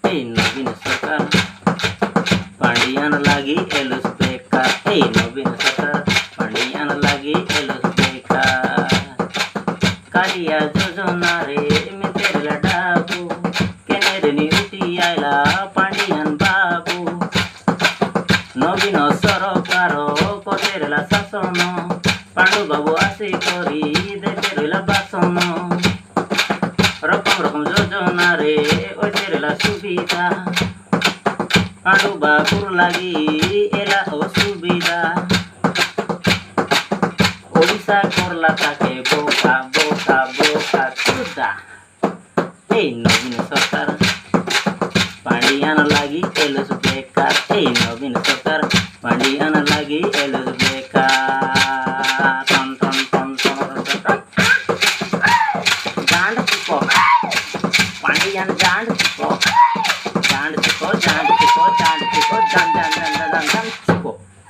এই নবীন সরকার পান্ডিয়ান লাগি এলুস বেকার। এই নবীন সরকার পান্ডিয়ান লাগি এলুস বেকার। কালিয়া যোজনা রে মেতেরলা ডাবু কেনেরনি উঠি আইলা পান্ডিয়ান বাবু। নবীন সরকার করেলা শাসন পাণ্ডু বাবু আসি করি দেখে রইলা বাসন। রকম রকম যোজনা রে ওই তেরেলা সুবিধা পাণ্ডু বাবুর লাগি এলা অসুবিধা। ওড়িশা করলা তাকে বোকা বোকা বোকা চুদা। এই নবীন সরকার পান্ডিয়ান লাগি এলুস বেকার। এই নবীন সরকার পান্ডিয়ান লাগি এলুস বেকার। টন টন টন টন টন জান্ড চুকো পান্ডিয়ান জান্ড চুকো জান্ড চুকো জান্ড চুকো জান্ড